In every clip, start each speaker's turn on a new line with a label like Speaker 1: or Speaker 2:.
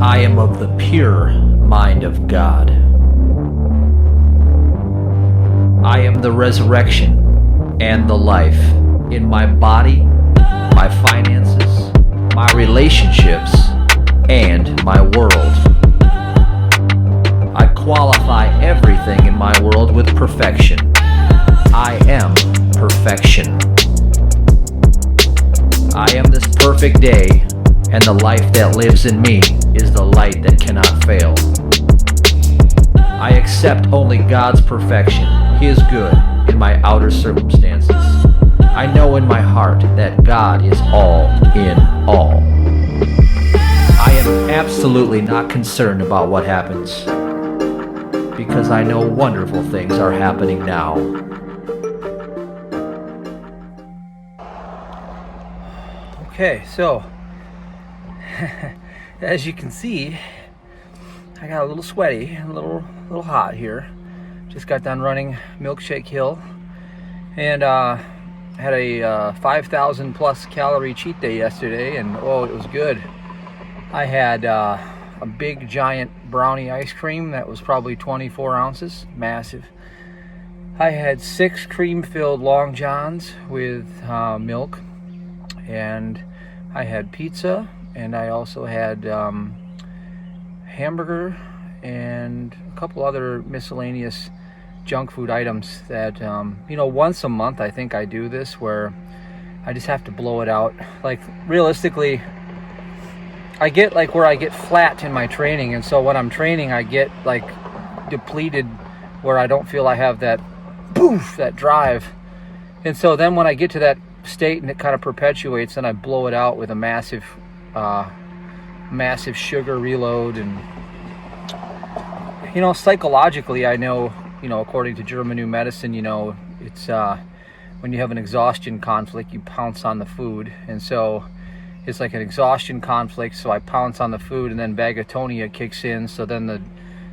Speaker 1: I am of the pure mind of God. I am the resurrection and the life in my body, my finances, my relationships, and my world. I qualify everything in my world with perfection. I am perfection. I am this perfect day, and the life that lives in me is the light that cannot fail. I accept only God's perfection, His good, in my outer circumstances. I know in my heart that God is all in all. I am absolutely not concerned about what happens, because I know wonderful things are happening now. Okay, so as you can see, I got a little sweaty, a little hot here. Just got done running Milkshake Hill, and had a 5,000 plus calorie cheat day yesterday, and oh, it was good. I had a big giant brownie ice cream that was probably 24 ounces, massive. I had 6 cream-filled Long Johns with milk, and I had pizza, and I also had hamburger and a couple other miscellaneous junk food items that, once a month I think I do this, where I just have to blow it out. Like, realistically, I get where I get flat in my training, and so when I'm training I get depleted, where I don't feel I have that poof, that drive. And so then when I get to that state and it kind of perpetuates, then I blow it out with a massive sugar reload. And psychologically, I know, according to German New Medicine, it's when you have an exhaustion conflict, you pounce on the food. And so it's like an exhaustion conflict, so I pounce on the food, and then vagatonia kicks in, so then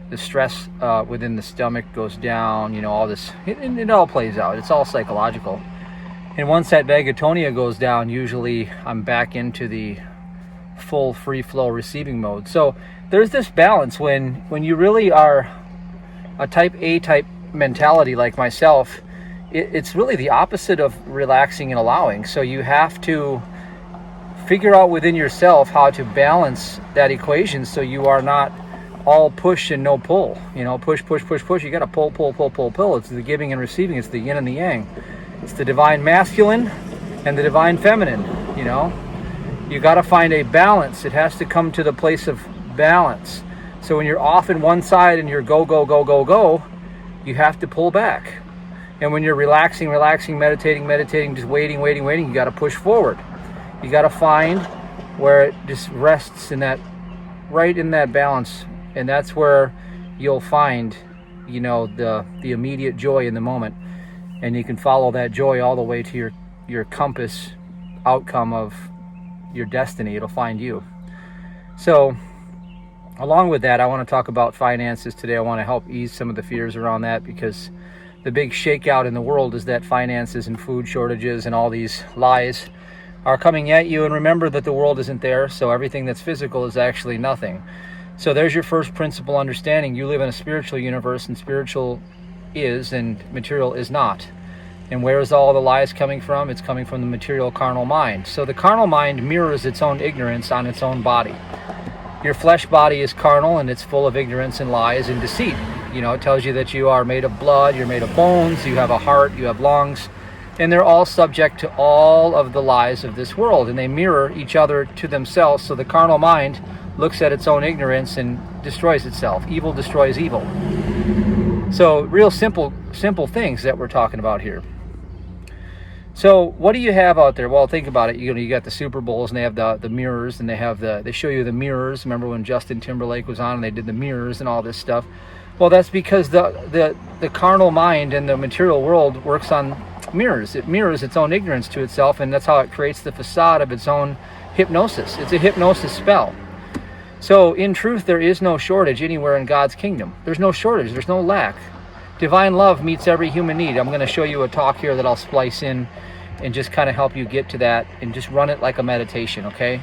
Speaker 1: the stress within the stomach goes down, all this, it all plays out. It's all psychological. And once that vagatonia goes down, usually I'm back into the full free flow receiving mode. So there's this balance when you really are a type A type mentality like myself. It's really the opposite of relaxing and allowing. So you have to figure out within yourself how to balance that equation, so you are not all push and no pull. Push. You got to pull. It's the giving and receiving. It's the yin and the yang. It's the divine masculine and the divine feminine. You got to find a balance. It has to come to the place of balance. So when you're off in one side and you're go, you have to pull back. And when you're relaxing, meditating, just waiting, you got to push forward. You got to find where it just rests in that, right in that balance. And that's where you'll find, the immediate joy in the moment. And you can follow that joy all the way to your compass outcome of your destiny. It'll find you. So along with that, I want to talk about finances today. I want to help ease some of the fears around that, because the big shakeout in the world is that finances and food shortages and all these lies are coming at you. And remember that the world isn't there, so everything that's physical is actually nothing. So there's your first principle understanding. You live in a spiritual universe, and spiritual is and material is not. And where is all the lies coming from? It's coming from the material carnal mind. So the carnal mind mirrors its own ignorance on its own body. Your flesh body is carnal, and it's full of ignorance and lies and deceit. It tells you that you are made of blood, you're made of bones, you have a heart, you have lungs, and they're all subject to all of the lies of this world, and they mirror each other to themselves. So the carnal mind looks at its own ignorance and destroys itself. Evil destroys evil. So real simple things that we're talking about here. So what do you have out there? Well, think about it. You got the Super Bowls, and they have the mirrors, and they show you the mirrors. Remember when Justin Timberlake was on and they did the mirrors and all this stuff? Well, that's because the carnal mind and the material world works on mirrors. It mirrors its own ignorance to itself, and that's how it creates the facade of its own hypnosis. It's a hypnosis spell. So in truth, there is no shortage anywhere in God's kingdom. There's no shortage. There's no lack. Divine love meets every human need. I'm going to show you a talk here that I'll splice in and just kind of help you get to that, and just run it like a meditation, okay?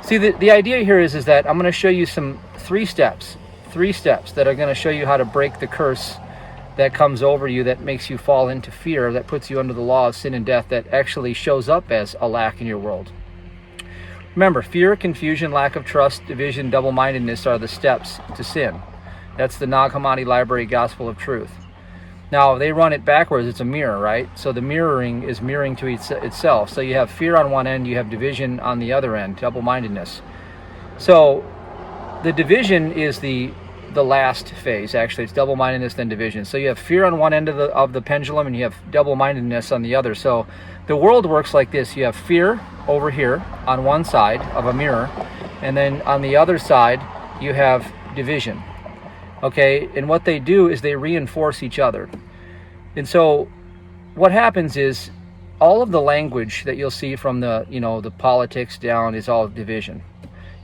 Speaker 1: See, the idea here is that I'm going to show you some three steps that are going to show you how to break the curse that comes over you, that makes you fall into fear, that puts you under the law of sin and death, that actually shows up as a lack in your world. Remember, fear, confusion, lack of trust, division, double-mindedness are the steps to sin. That's the Nag Hammadi Library Gospel of Truth. Now, they run it backwards. It's a mirror, right? So the mirroring is mirroring to itself. So you have fear on one end, you have division on the other end, double-mindedness. So the division is the last phase. Actually, it's double-mindedness, then division. So you have fear on one end of the pendulum, and you have double-mindedness on the other. So the world works like this. You have fear over here on one side of a mirror, and then on the other side you have division. Okay, and what they do is they reinforce each other. And so what happens is all of the language that you'll see from the politics down is all division.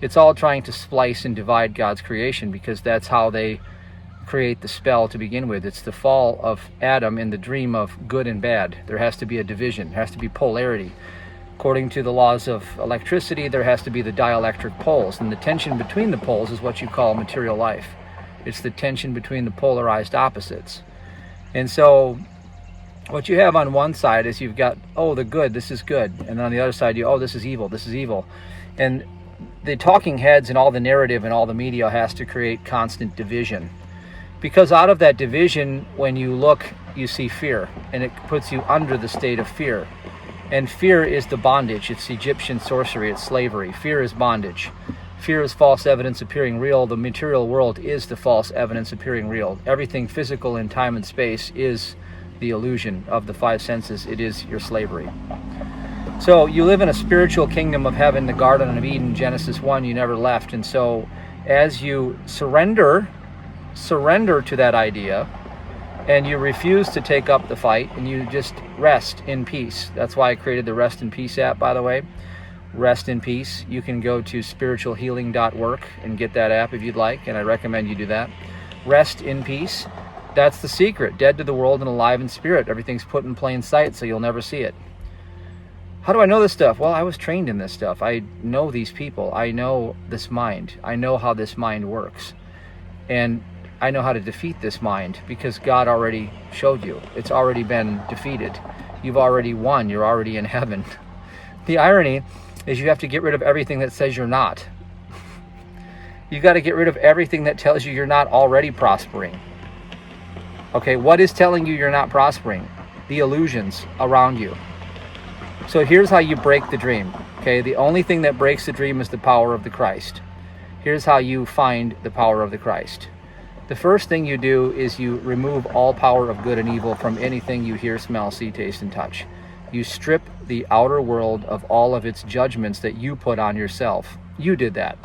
Speaker 1: It's all trying to splice and divide God's creation, because that's how they create the spell to begin with. It's the fall of Adam in the dream of good and bad. There has to be a division. There has to be polarity. According to the laws of electricity, there has to be the dielectric poles, and the tension between the poles is what you call material life. It's the tension between the polarized opposites. And so what you have on one side is you've got, oh, the good, this is good. And on the other side, this is evil, this is evil. And the talking heads and all the narrative and all the media has to create constant division. Because out of that division, when you look, you see fear. And it puts you under the state of fear. And fear is the bondage. It's Egyptian sorcery. It's slavery. Fear is bondage. Fear is false evidence appearing real. The material world is the false evidence appearing real. Everything physical in time and space is the illusion of the five senses. It is your slavery. So you live in a spiritual kingdom of heaven, the Garden of Eden, Genesis 1, you never left. And so as you surrender to that idea, and you refuse to take up the fight, and you just rest in peace. That's why I created the Rest in Peace app, by the way. Rest in Peace. You can go to spiritualhealing.work and get that app if you'd like, and I recommend you do that. Rest in peace. That's the secret. Dead to the world and alive in spirit. Everything's put in plain sight, so you'll never see it. How do I know this stuff? Well, I was trained in this stuff. I know these people. I know this mind. I know how this mind works. And I know how to defeat this mind, because God already showed you. It's already been defeated. You've already won. You're already in heaven. The irony is you have to get rid of everything that says you're not. You got to get rid of everything that tells you you're not already prospering. Okay, what is telling you you're not prospering? The illusions around you. So here's how you break the dream. Okay, the only thing that breaks the dream is the power of the Christ. Here's how you find the power of the Christ. The first thing you do is you remove all power of good and evil from anything you hear, smell, see, taste, and touch. You strip the outer world of all of its judgments that you put on yourself. You did that.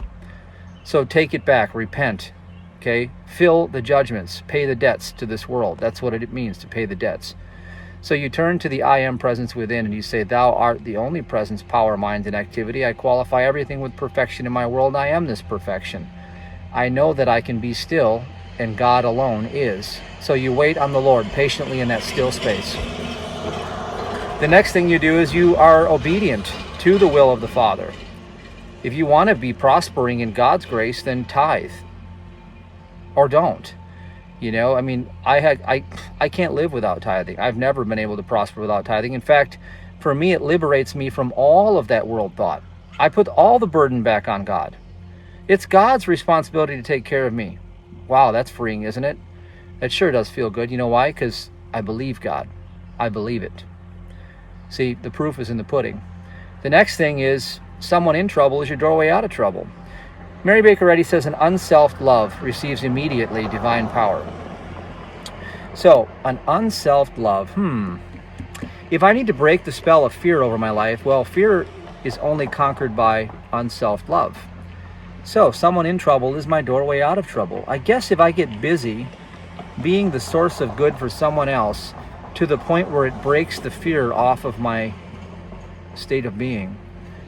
Speaker 1: So take it back, repent, okay? Fill the judgments, pay the debts to this world. That's what it means to pay the debts. So you turn to the I am presence within, and you say, thou art the only presence, power, mind, and activity. I qualify everything with perfection in my world. I am this perfection. I know that I can be still, and God alone is. So you wait on the Lord patiently in that still space. The next thing you do is you are obedient to the will of the Father. If you want to be prospering in God's grace, then tithe. Or don't. You know, I mean, I can't live without tithing. I've never been able to prosper without tithing. In fact, for me, it liberates me from all of that world thought. I put all the burden back on God. It's God's responsibility to take care of me. Wow, that's freeing, isn't it? It sure does feel good. You know why? Because I believe God. I believe it. See, the proof is in the pudding. The next thing is, someone in trouble is your doorway out of trouble. Mary Baker Eddy says, an unselfed love receives immediately divine power. So, an unselfed love. If I need to break the spell of fear over my life, well, fear is only conquered by unselfed love. So, someone in trouble is my doorway out of trouble. I guess if I get busy being the source of good for someone else to the point where it breaks the fear off of my state of being.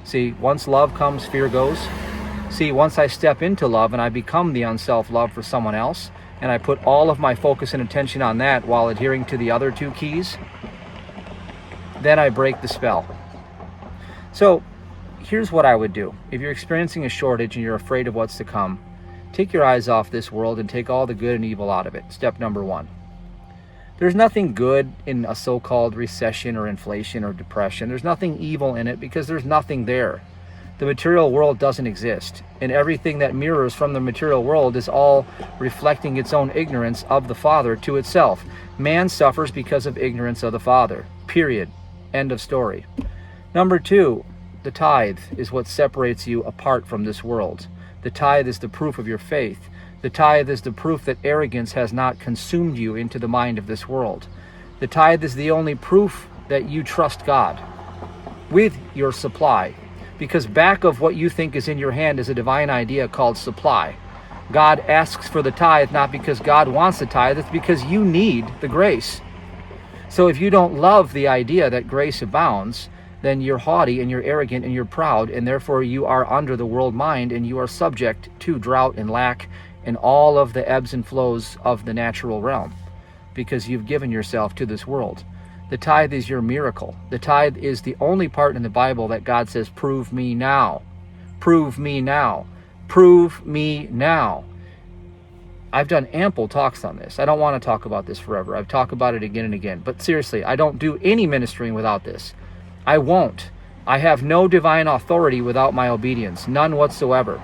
Speaker 1: See, once love comes, fear goes. See, once I step into love and I become the unself love for someone else, and I put all of my focus and attention on that while adhering to the other two keys, then I break the spell. So, here's what I would do. If you're experiencing a shortage and you're afraid of what's to come, take your eyes off this world and take all the good and evil out of it. Step number one. There's nothing good in a so-called recession or inflation or depression. There's nothing evil in it because there's nothing there. The material world doesn't exist, and everything that mirrors from the material world is all reflecting its own ignorance of the Father to itself. Man suffers because of ignorance of the Father. Period. End of story. Number two, the tithe is what separates you apart from this world. The tithe is the proof of your faith. The tithe is the proof that arrogance has not consumed you into the mind of this world. The tithe is the only proof that you trust God with your supply. Because back of what you think is in your hand is a divine idea called supply. God asks for the tithe not because God wants the tithe, it's because you need the grace. So if you don't love the idea that grace abounds, then you're haughty and you're arrogant and you're proud, and therefore you are under the world mind and you are subject to drought and lack and all of the ebbs and flows of the natural realm because you've given yourself to this world. The tithe is your miracle. The tithe is the only part in the Bible that God says, prove me now. Prove me now. Prove me now. I've done ample talks on this. I don't want to talk about this forever. I've talked about it again and again. But seriously, I don't do any ministering without this. I won't. I have no divine authority without my obedience. None whatsoever.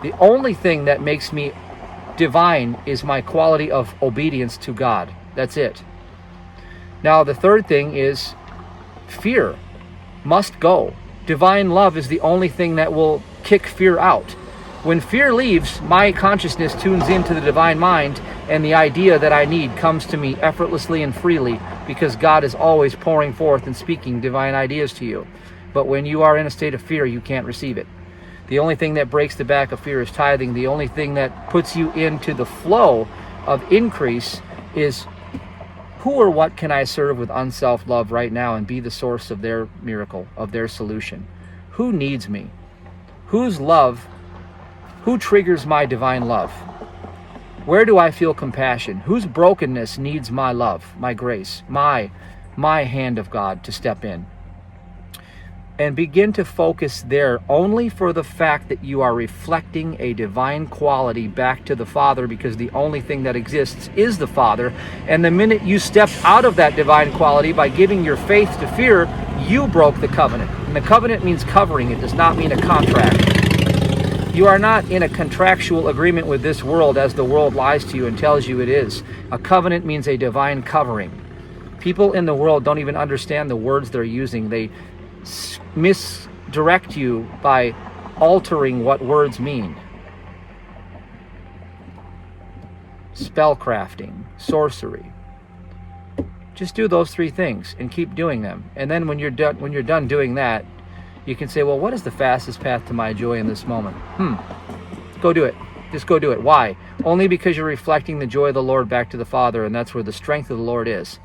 Speaker 1: The only thing that makes me divine is my quality of obedience to God. That's it. Now, the third thing is fear must go. Divine love is the only thing that will kick fear out. When fear leaves, my consciousness tunes into the divine mind, and the idea that I need comes to me effortlessly and freely because God is always pouring forth and speaking divine ideas to you. But when you are in a state of fear, you can't receive it. The only thing that breaks the back of fear is tithing. The only thing that puts you into the flow of increase is who or what can I serve with unself-love right now and be the source of their miracle, of their solution? Who needs me? Whose love? Who triggers my divine love? Where do I feel compassion? Whose brokenness needs my love, my grace, my hand of God to step in? And begin to focus there only for the fact that you are reflecting a divine quality back to the Father, because the only thing that exists is the Father. And the minute you step out of that divine quality by giving your faith to fear, you broke the covenant. And the covenant means covering. It does not mean a contract. You are not in a contractual agreement with this world as the world lies to you and tells you it is. A covenant means a divine covering. People in the world don't even understand the words they're using. They misdirect you by altering what words mean. Spellcrafting, sorcery. Just do those three things and keep doing them. And then when you're done doing that, you can say, well, what is the fastest path to my joy in this moment? Go do it. Just go do it. Why? Only because you're reflecting the joy of the Lord back to the Father, and that's where the strength of the Lord is.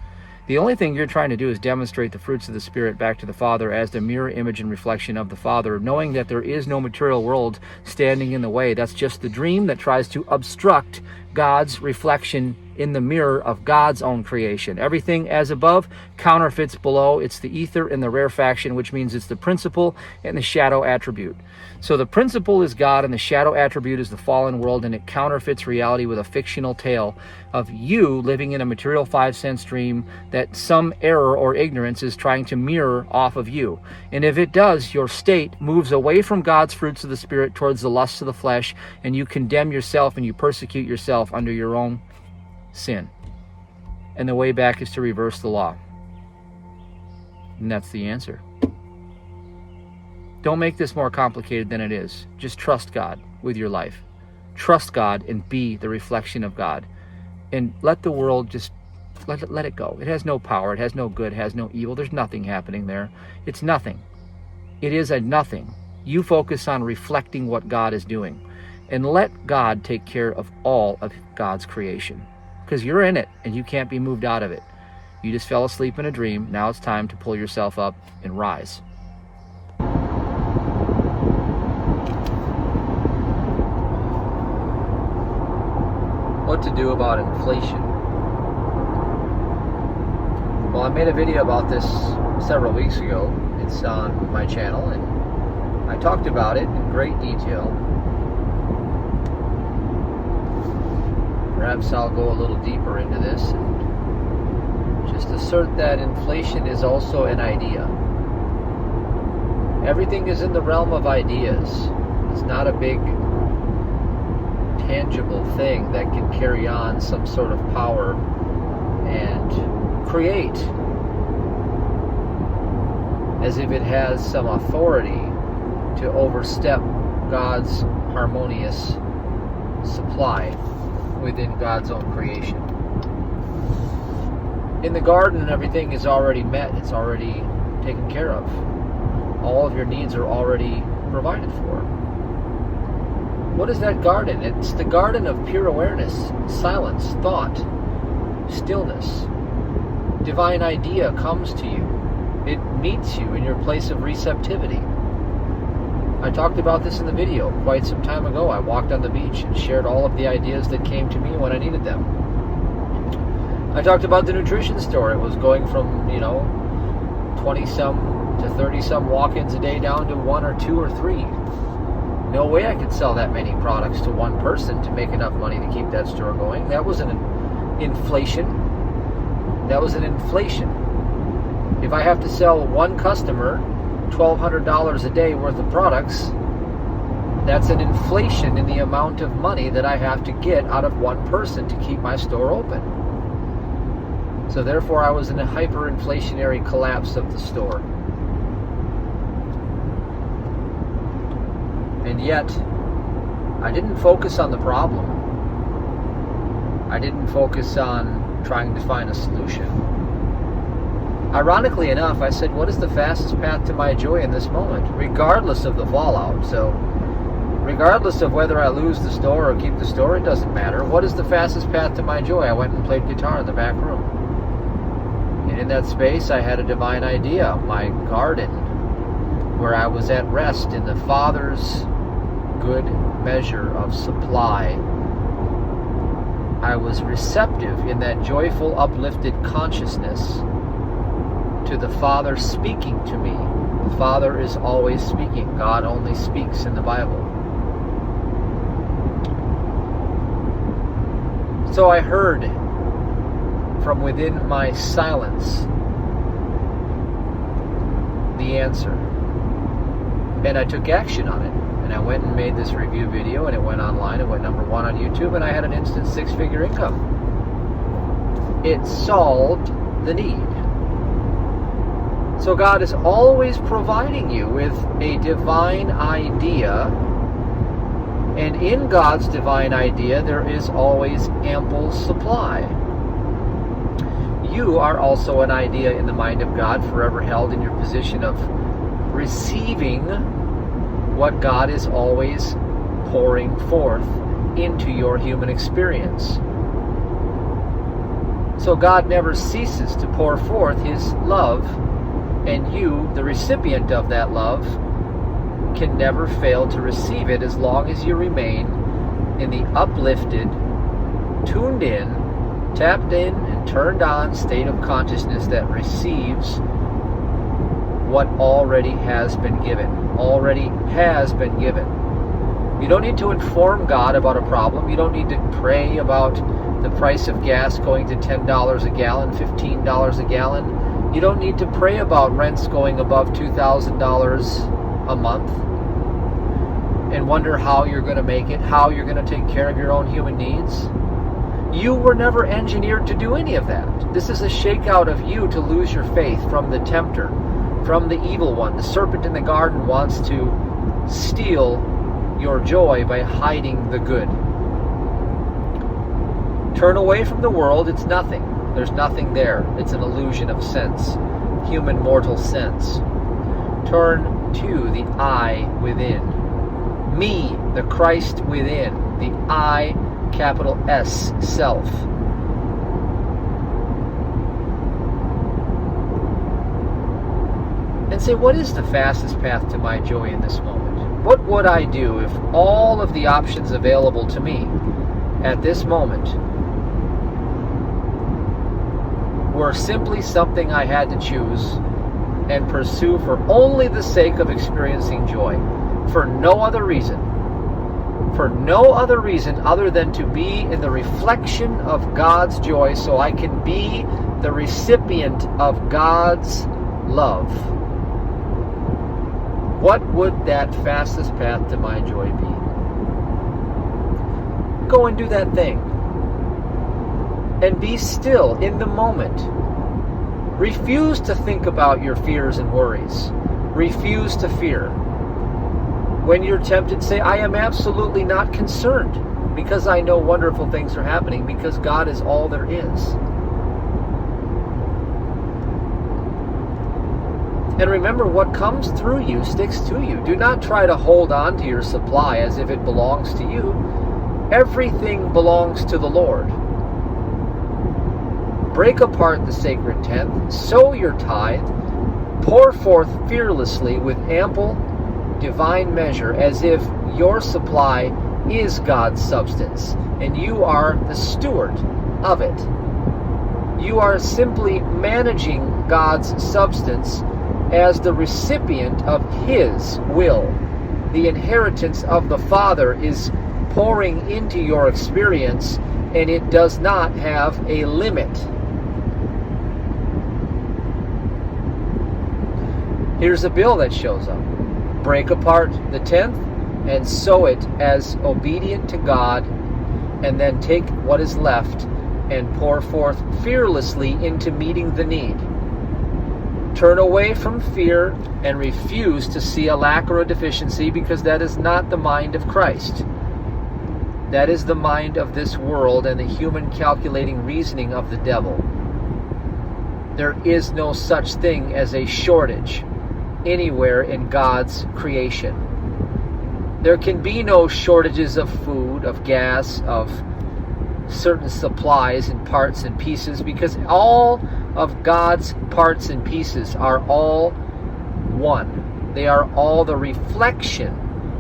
Speaker 1: The only thing you're trying to do is demonstrate the fruits of the Spirit back to the Father as the mirror image and reflection of the Father, knowing that there is no material world standing in the way. That's just the dream that tries to obstruct God's reflection in the mirror of God's own creation. Everything as above counterfeits below. It's the ether and the rarefaction, which means it's the principle and the shadow attribute. So the principle is God and the shadow attribute is the fallen world, and it counterfeits reality with a fictional tale of you living in a material 5-cent dream that some error or ignorance is trying to mirror off of you. And if it does, your state moves away from God's fruits of the Spirit towards the lusts of the flesh, and you condemn yourself and you persecute yourself under your own sin. And the way back is to reverse the law. And that's the answer. Don't make this more complicated than it is. Just trust God with your life. Trust God and be the reflection of God. And let the world just let it go. It has no power. It has no good. It has no evil. There's nothing happening there. It's nothing. It is a nothing. You focus on reflecting what God is doing. And let God take care of all of God's creation. Because you're in it and you can't be moved out of it. You just fell asleep in a dream. Now it's time to pull yourself up and rise. What to do about inflation? Well, I made a video about this several weeks ago. It's on my channel, and I talked about it in great detail. Perhaps I'll go a little deeper into this and just assert that inflation is also an idea. Everything is in the realm of ideas. It's not a big tangible thing that can carry on some sort of power and create as if it has some authority to overstep God's harmonious supply within God's own creation. In the garden, everything is already met. It's already taken care of. All of your needs are already provided for. What is that garden? It's the garden of pure awareness, silence, thought, stillness. Divine idea comes to you. It meets you in your place of receptivity. I talked about this in the video quite some time ago. I walked on the beach and shared all of the ideas that came to me when I needed them. I talked about the nutrition store. It was going from, 20-some to 30-some walk-ins a day down to 1 or 2 or 3. No way I could sell that many products to one person to make enough money to keep that store going. That was an inflation. That was an inflation. If I have to sell one customer $1,200 a day worth of products, that's an inflation in the amount of money that I have to get out of one person to keep my store open. So therefore I was in a hyperinflationary collapse of the store. And yet, I didn't focus on the problem. I didn't focus on trying to find a solution. Ironically enough, I said, what is the fastest path to my joy in this moment? Regardless of the fallout. So, regardless of whether I lose the store or keep the store, it doesn't matter. What is the fastest path to my joy? I went and played guitar in the back room. And in that space, I had a divine idea. My garden, where I was at rest in the Father's good measure of supply. I was receptive in that joyful, uplifted consciousness to the Father speaking to me. The Father is always speaking. God only speaks in the Bible. So I heard from within my silence the answer. And I took action on it. And I went and made this review video, and it went online. It went #1 on YouTube, and I had an instant 6-figure income. It solved the need. So God is always providing you with a divine idea, and in God's divine idea there is always ample supply. You are also an idea in the mind of God, forever held in your position of receiving what God is always pouring forth into your human experience. So God never ceases to pour forth His love, and you, the recipient of that love, can never fail to receive it as long as you remain in the uplifted, tuned in, tapped in, and turned on state of consciousness that receives what already has been given. Already has been given. You don't need to inform God about a problem. You don't need to pray about the price of gas going to $10 a gallon, $15 a gallon. You don't need to pray about rents going above $2,000 a month and wonder how you're going to make it, how you're going to take care of your own human needs. You were never engineered to do any of that. This is a shakeout of you to lose your faith from the tempter, from the evil one. The serpent in the garden wants to steal your joy by hiding the good. Turn away from the world. It's nothing. There's nothing there. It's an illusion of sense, human mortal sense. Turn to the I within. Me, the Christ within. The I, capital S, self. And say, what is the fastest path to my joy in this moment? What would I do if all of the options available to me at this moment were simply something I had to choose and pursue for only the sake of experiencing joy? for no other reason. For no other reason other than to be in the reflection of God's joy, so I can be the recipient of God's love. What would that fastest path to my joy be? Go and do that thing. And be still in the moment. Refuse to think about your fears and worries. Refuse to fear. When you're tempted, say, I am absolutely not concerned, because I know wonderful things are happening, because God is all there is. And remember, what comes through you sticks to you. Do not try to hold on to your supply as if it belongs to you. Everything belongs to the Lord. Break apart the sacred tenth, sow your tithe, pour forth fearlessly with ample divine measure, as if your supply is God's substance and you are the steward of it. You are simply managing God's substance as the recipient of His will. The inheritance of the Father is pouring into your experience, and it does not have a limit. Here's a bill that shows up. Break apart the tenth and sow it as obedient to God, and then take what is left and pour forth fearlessly into meeting the need. Turn away from fear and refuse to see a lack or a deficiency, because that is not the mind of Christ. That is the mind of this world and the human calculating reasoning of the devil. There is no such thing as a shortage anywhere in God's creation. There can be no shortages of food, of gas, of certain supplies and parts and pieces, because all of God's parts and pieces are all one. They are all the reflection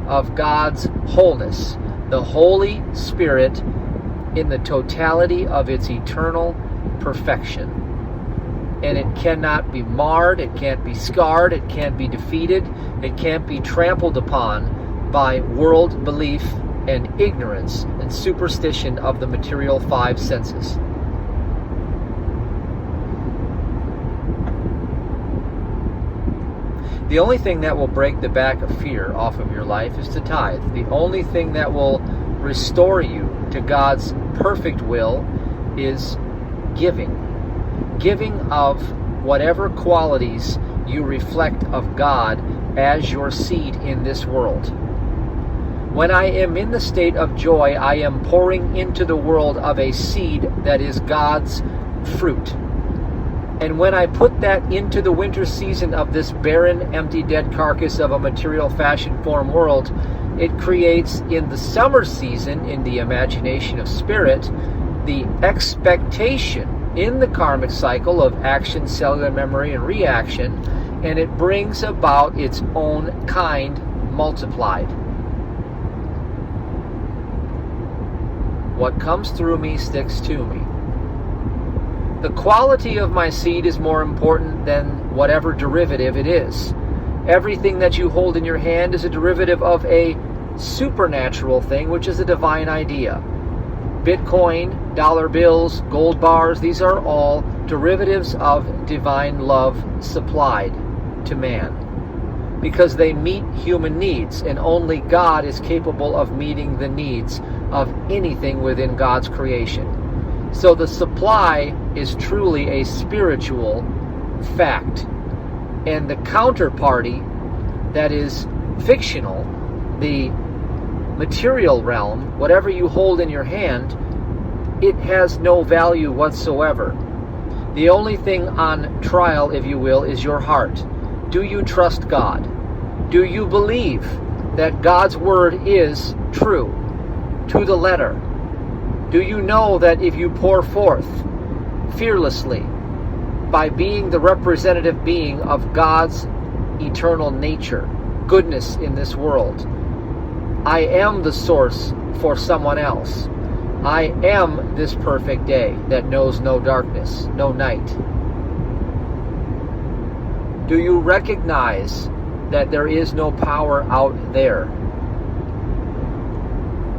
Speaker 1: of God's wholeness, the Holy Spirit in the totality of its eternal perfection. And it cannot be marred, it can't be scarred, it can't be defeated, it can't be trampled upon by world belief and ignorance and superstition of the material five senses. The only thing that will break the back of fear off of your life is to tithe. The only thing that will restore you to God's perfect will is giving. Giving of whatever qualities you reflect of God as your seed in this world. When I am in the state of joy, I am pouring into the world of a seed that is God's fruit. And when I put that into the winter season of this barren, empty, dead carcass of a material fashion form world, it creates in the summer season, in the imagination of spirit, the expectation in the karmic cycle of action, cellular memory, and reaction, and it brings about its own kind multiplied. What comes through me sticks to me. The quality of my seed is more important than whatever derivative it is. Everything that you hold in your hand is a derivative of a supernatural thing, which is a divine idea. Bitcoin, dollar bills, gold bars, these are all derivatives of divine love supplied to man, because they meet human needs, and only God is capable of meeting the needs of anything within God's creation. So the supply is truly a spiritual fact. And the counterparty that is fictional, the material realm, whatever you hold in your hand, it has no value whatsoever. The only thing on trial, if you will, is your heart. Do you trust God? Do you believe that God's word is true to the letter? Do you know that if you pour forth fearlessly by being the representative being of God's eternal nature, goodness in this world, I am the source for someone else. I am this perfect day that knows no darkness, no night. Do you recognize that there is no power out there?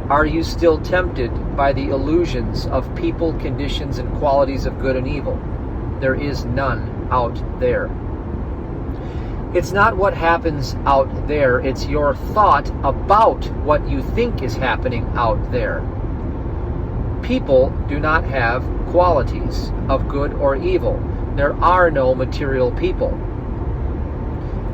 Speaker 1: Are you still tempted by the illusions of people, conditions, and qualities of good and evil? There is none out there. It's not what happens out there, it's your thought about what you think is happening out there. People do not have qualities of good or evil. There are no material people.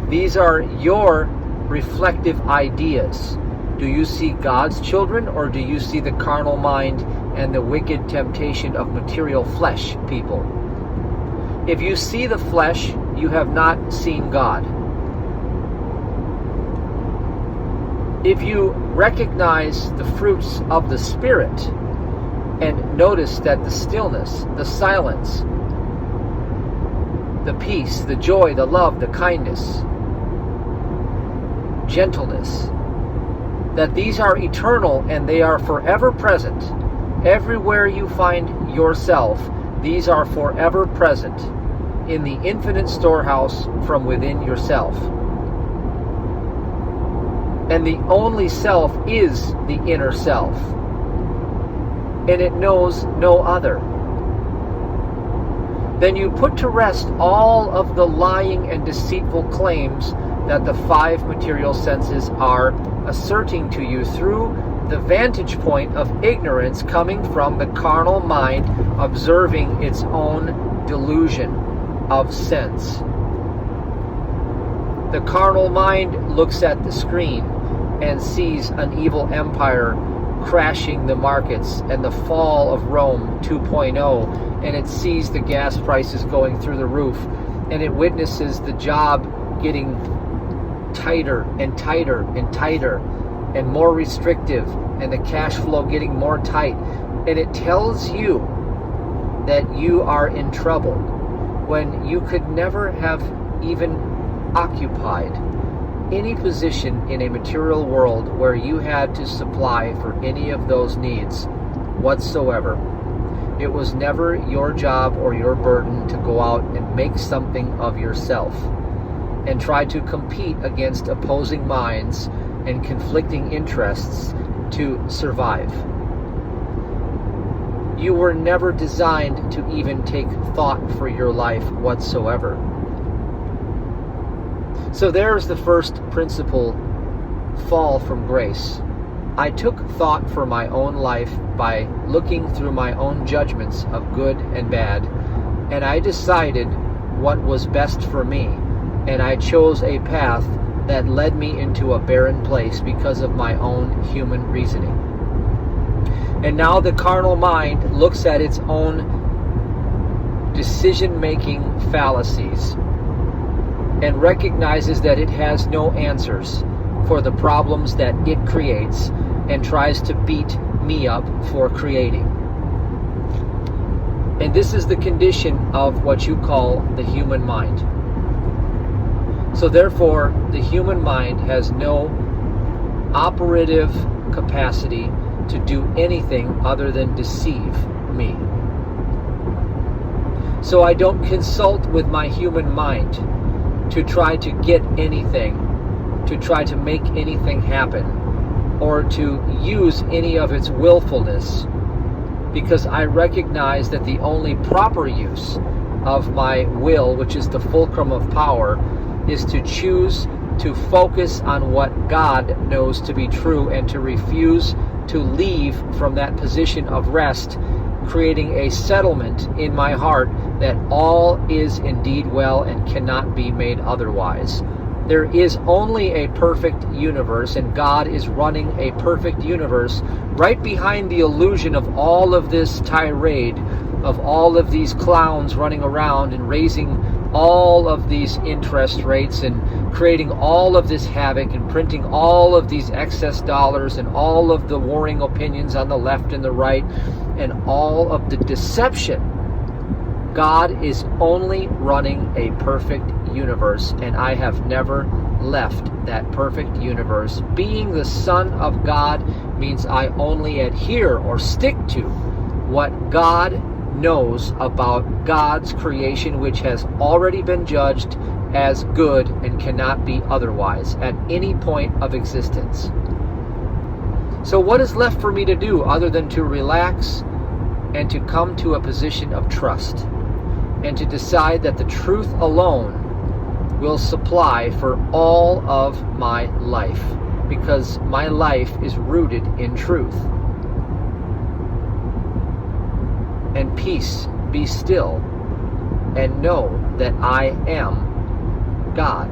Speaker 1: These are your reflective ideas. Do you see God's children, or do you see the carnal mind and the wicked temptation of material flesh people? If you see the flesh, you have not seen God. If you recognize the fruits of the Spirit and notice that the stillness, the silence, the peace, the joy, the love, the kindness, gentleness, that these are eternal and they are forever present. Everywhere you find yourself, these are forever present in the infinite storehouse from within yourself. And the only self is the inner self, and it knows no other. Then you put to rest all of the lying and deceitful claims that the five material senses are asserting to you through the vantage point of ignorance coming from the carnal mind observing its own delusion of sense. The carnal mind looks at the screen and sees an evil empire crashing the markets and the fall of Rome 2.0, and it sees the gas prices going through the roof, and it witnesses the job getting tighter and tighter and tighter and more restrictive, and the cash flow getting more tight, and it tells you that you are in trouble when you could never have even occupied any position in a material world where you had to supply for any of those needs whatsoever. It was never your job or your burden to go out and make something of yourself and try to compete against opposing minds and conflicting interests to survive. You were never designed to even take thought for your life whatsoever. So there's the first principle, fall from grace. I took thought for my own life by looking through my own judgments of good and bad, and I decided what was best for me, and I chose a path that led me into a barren place because of my own human reasoning. And now the carnal mind looks at its own decision-making fallacies and recognizes that it has no answers for the problems that it creates and tries to beat me up for creating. And this is the condition of what you call the human mind. So therefore, the human mind has no operative capacity to do anything other than deceive me. So I don't consult with my human mind to try to get anything, to try to make anything happen, or to use any of its willfulness, because I recognize that the only proper use of my will, which is the fulcrum of power, is to choose to focus on what God knows to be true and to refuse to leave from that position of rest, creating a settlement in my heart that all is indeed well and cannot be made otherwise. There is only a perfect universe, and God is running a perfect universe right behind the illusion of all of this tirade, of all of these clowns running around and raising all of these interest rates and creating all of this havoc and printing all of these excess dollars and all of the warring opinions on the left and the right and all of the deception. God is only running a perfect universe, and I have never left that perfect universe. Being the Son of God means I only adhere or stick to what God knows about God's creation, which has already been judged as good and cannot be otherwise at any point of existence. So what is left for me to do other than to relax and to come to a position of trust and to decide that the truth alone will supply for all of my life, because my life is rooted in truth. And peace, be still, and know that I am God.